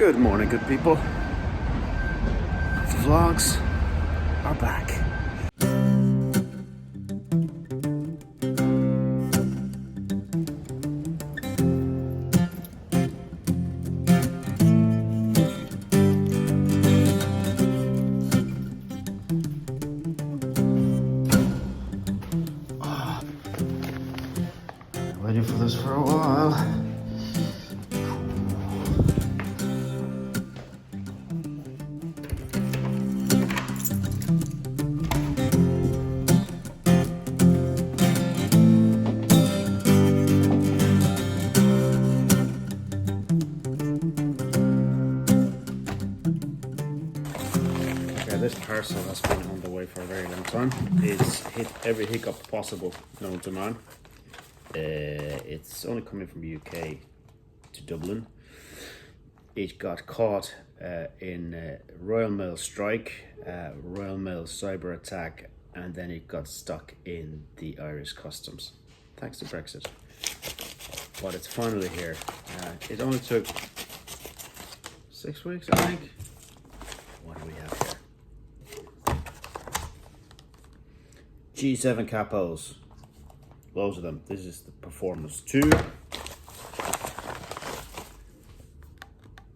Good morning, good people. The vlogs are back. Waiting for this for a while. This parcel has been on the way for a very long time. It's hit every hiccup possible known to man. It's only coming from the UK to Dublin. It got caught in Royal Mail strike, Royal Mail cyber attack, and then it got stuck in the Irish customs, thanks to Brexit. But it's finally here. It only took 6 weeks, I think. What do we have here? G7 capos, loads of them. This is the Performance 2,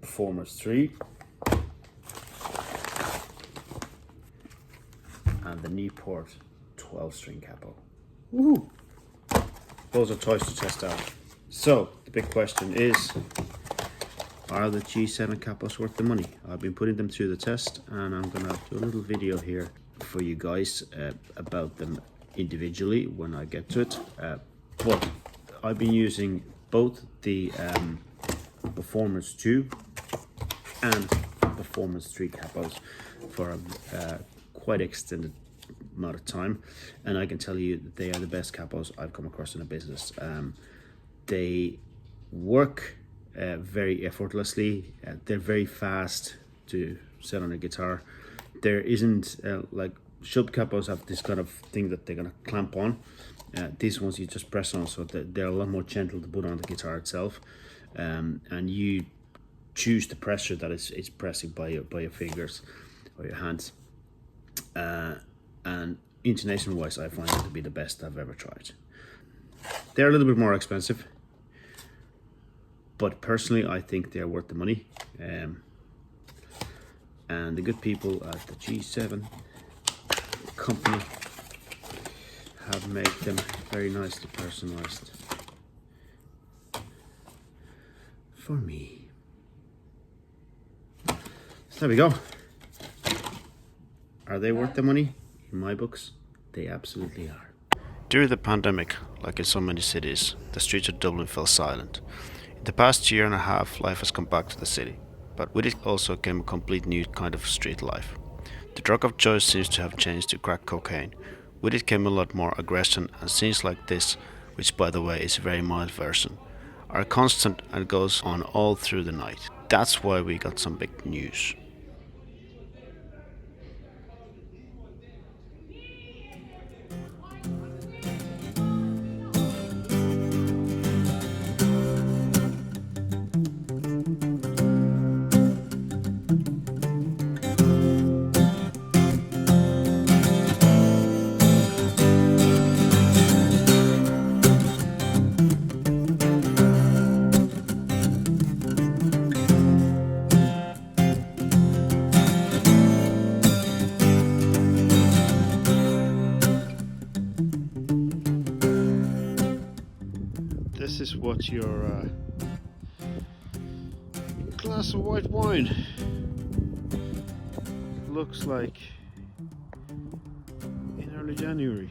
Performance 3, and the Newport 12-string capo. Woo! Those are toys to test out. So the big question is, are the G7 capos worth the money? I've been putting them through the test, and I'm gonna do a little video here for you guys about them individually when I get to it. But I've been using both the Performance 2 and Performance 3 capos for a quite extended amount of time, and I can tell you that they are the best capos I've come across in a business. They work very effortlessly. They're very fast to set on a guitar. There isn't like Shub capos have this kind of thing that they're gonna clamp on. These ones you just press on, so that they're a lot more gentle to put on the guitar itself, and you choose the pressure that it's pressing by your fingers or your hands. And intonation wise, I find it to be the best I've ever tried. They're a little bit more expensive, but personally I think they're worth the money. And the good people at the G7 company have made them very nicely personalized for me. So there we go. Are they worth the money? In my books, they absolutely are. During the pandemic, like in so many cities, the streets of Dublin fell silent. In the past year and a half, life has come back to the city, but with it also came a complete new kind of street life. The drug of choice seems to have changed to crack cocaine. With it came a lot more aggression, and scenes like this, which by the way is a very mild version, are constant and goes on all through the night. That's why we got some big news. This is what your glass of white wine looks like in early January.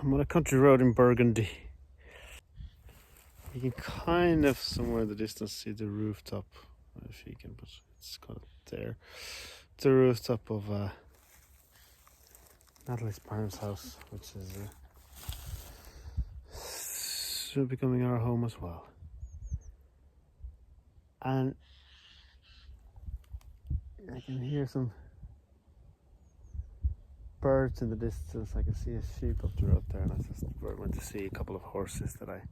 I'm on a country road in Burgundy. You can kind of somewhere in the distance see the rooftop, if you can, but it's kind of there. The rooftop of Natalie's parents' house, which is soon becoming our home as well. And I can hear some birds in the distance. I can see a sheep up the road there, and I just went to see a couple of horses that I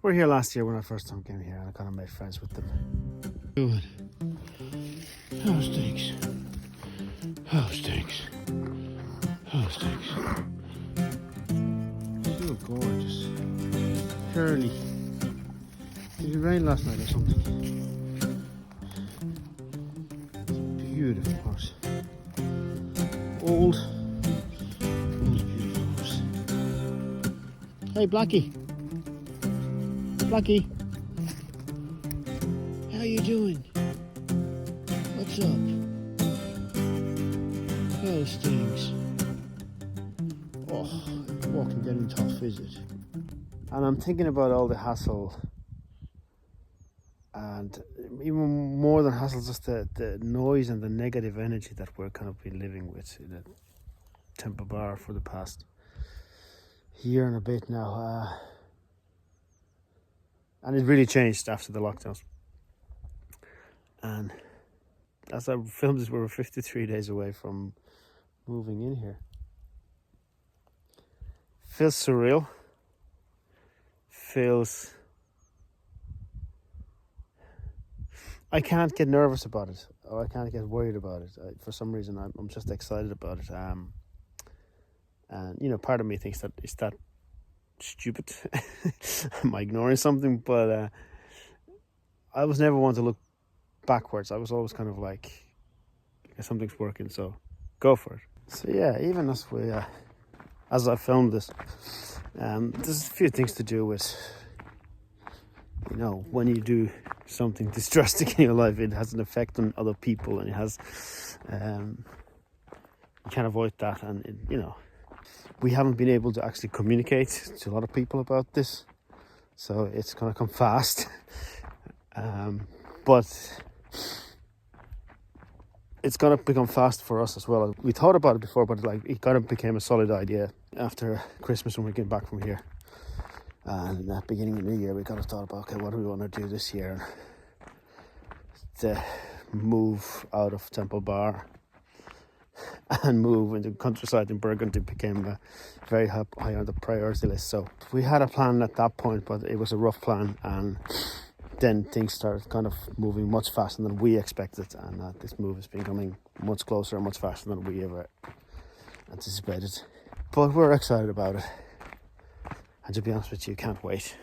were here last year when I first time came here, and I kind of made friends with them. Good. Oh, stinks. Oh, stinks. Oh, stinks. So gorgeous. Curly. Did it rain last night or something? It's a beautiful horse. Old, beautiful horse. Hey, Blackie. Blackie. How you doing? What's up? Those things. Oh, walking getting tough, is it? And I'm thinking about all the hassle, and even more than hassle, just the noise and the negative energy that we're kind of been living with in Temple Bar for the past year and a bit now. And it really changed after the lockdowns. And as I filmed this, we were 53 days away from moving in here. Feels surreal. Feels... I can't get nervous about it, or I can't get worried about it. For some reason, I'm just excited about it. And you know, part of me thinks that is that stupid. Am I ignoring something? But I was never one to look backwards. I was always kind of like, something's working, so go for it. So yeah, even as I filmed this, there's a few things to do with, you know, when you do something this drastic in your life, it has an effect on other people, and it has, you can't avoid that. And it, you know, we haven't been able to actually communicate to a lot of people about this, so it's gonna come fast. But it's gonna become fast for us as well. We thought about it before, but like it kind of became a solid idea after Christmas when we came back from here. And at the beginning of the new year, we kind of thought about, okay, what do we want to do this year? To move out of Temple Bar and move into the countryside in Burgundy became very high on the priority list. So we had a plan at that point, but it was a rough plan, and then things started kind of moving much faster than we expected, and this move is becoming much closer and much faster than we ever anticipated. But we're excited about it, and to be honest with you, can't wait.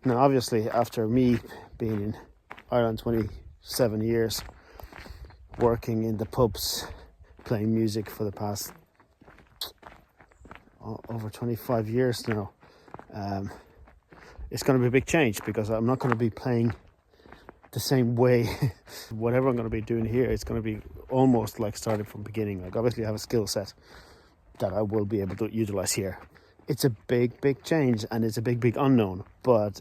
Now obviously, after me being in Ireland 27 years, working in the pubs, playing music for the past over 25 years now, it's going to be a big change, because I'm not going to be playing the same way. Whatever I'm going to be doing here, it's going to be almost like starting from beginning. Like, obviously I have a skill set that I will be able to utilize here. It's a big change, and it's a big unknown, but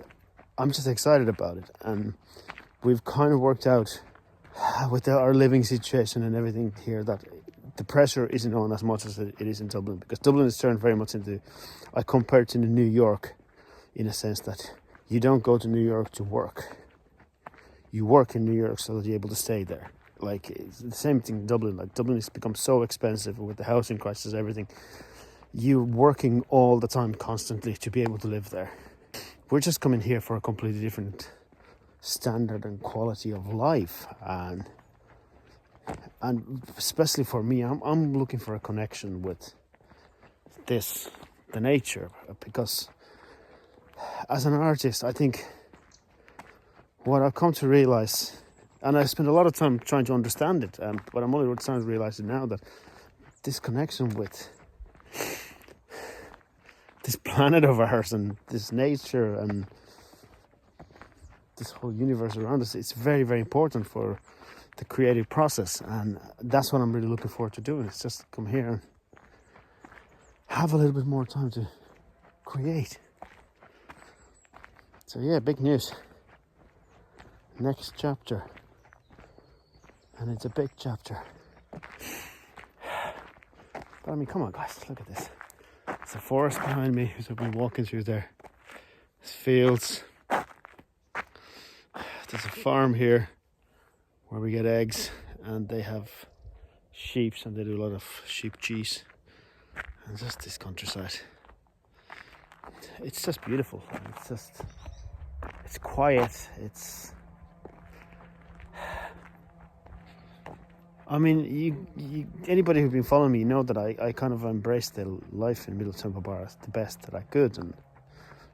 I'm just excited about it. And we've kind of worked out with our living situation and everything here that the pressure isn't on as much as it is in Dublin, because Dublin is turned very much into, I compare it to New York, in a sense that you don't go to New York to work. You work in New York so that you're able to stay there. Like, it's the same thing in Dublin. Like, Dublin has become so expensive with the housing crisis, everything. You're working all the time, constantly, to be able to live there. We're just coming here for a completely different standard and quality of life, and especially for me, I'm looking for a connection with the nature, because as an artist, I think what I've come to realize, and I spent a lot of time trying to understand it, but I'm only starting to realize it now, that this connection with this planet of ours and this nature and this whole universe around us, it's very important for the creative process, and that's what I'm really looking forward to doing. It's just come here and have a little bit more time to create. So yeah, big news. Next chapter, and it's a big chapter. But I mean, come on guys, look at this. There's a forest behind me as I've been walking through there. There's fields. There's a farm here where we get eggs, and they have sheep, and they do a lot of sheep cheese. And just this countryside. It's just beautiful. It's quiet. I mean, anybody who's been following me, you know that I kind of embraced the life in Middle Temple Bar the best that I could and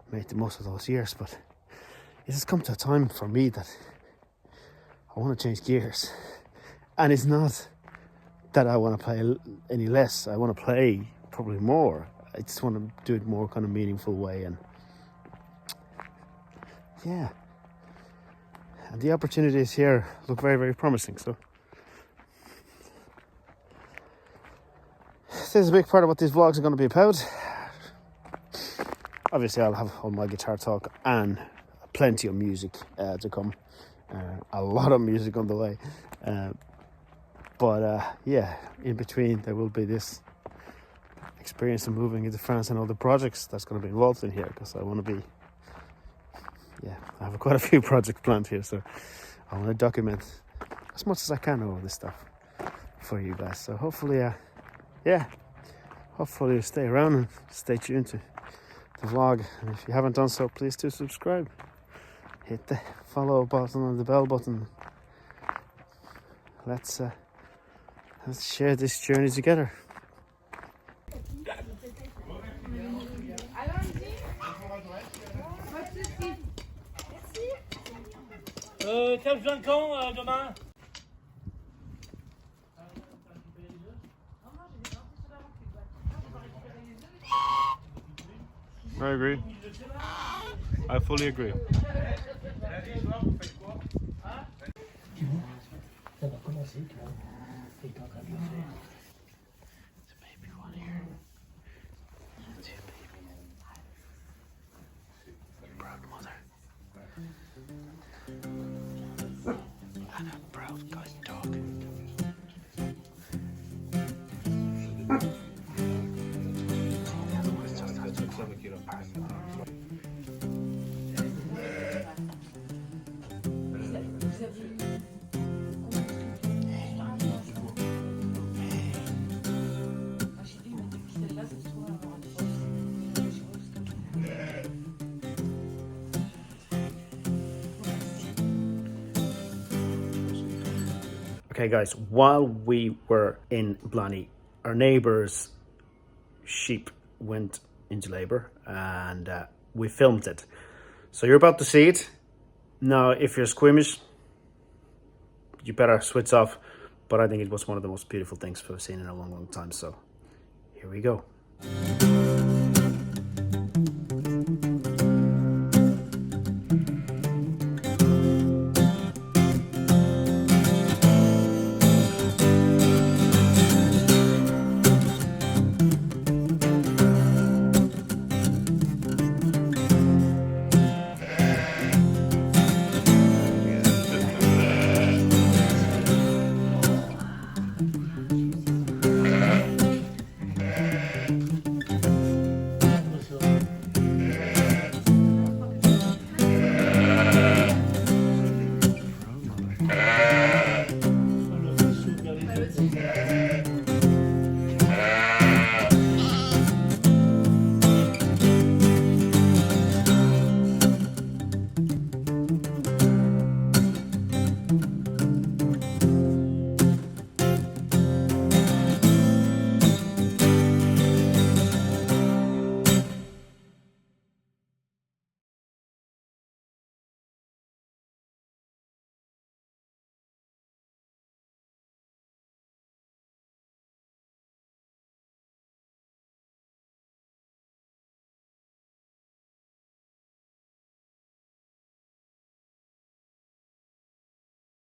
made the most of those years. But it has come to a time for me that I want to change gears. And it's not that I want to play any less. I want to play probably more. I just want to do it more kind of meaningful way. And yeah. And the opportunities here look very, very promising. So this is a big part of what these vlogs are going to be about. Obviously, I'll have all my guitar talk and plenty of music to come. A lot of music on the way. But yeah, in between there will be this experience of moving into France and all the projects that's going to be involved in here, because I want to be, I have quite a few projects planned here, so I want to document as much as I can all this stuff for you guys. So hopefully, hopefully you stay around and stay tuned to the vlog. And if you haven't done so, please do subscribe. Hit the follow button and the bell button. Let's share this journey together. T'as besoin de quand demain? I agree. I fully agree. And a proud guide dog. Okay guys, while we were in Blarney, our neighbour's sheep went into labour and we filmed it. So you're about to see it. Now, if you're squeamish, you better switch off. But I think it was one of the most beautiful things I've seen in a long, long time. So here we go.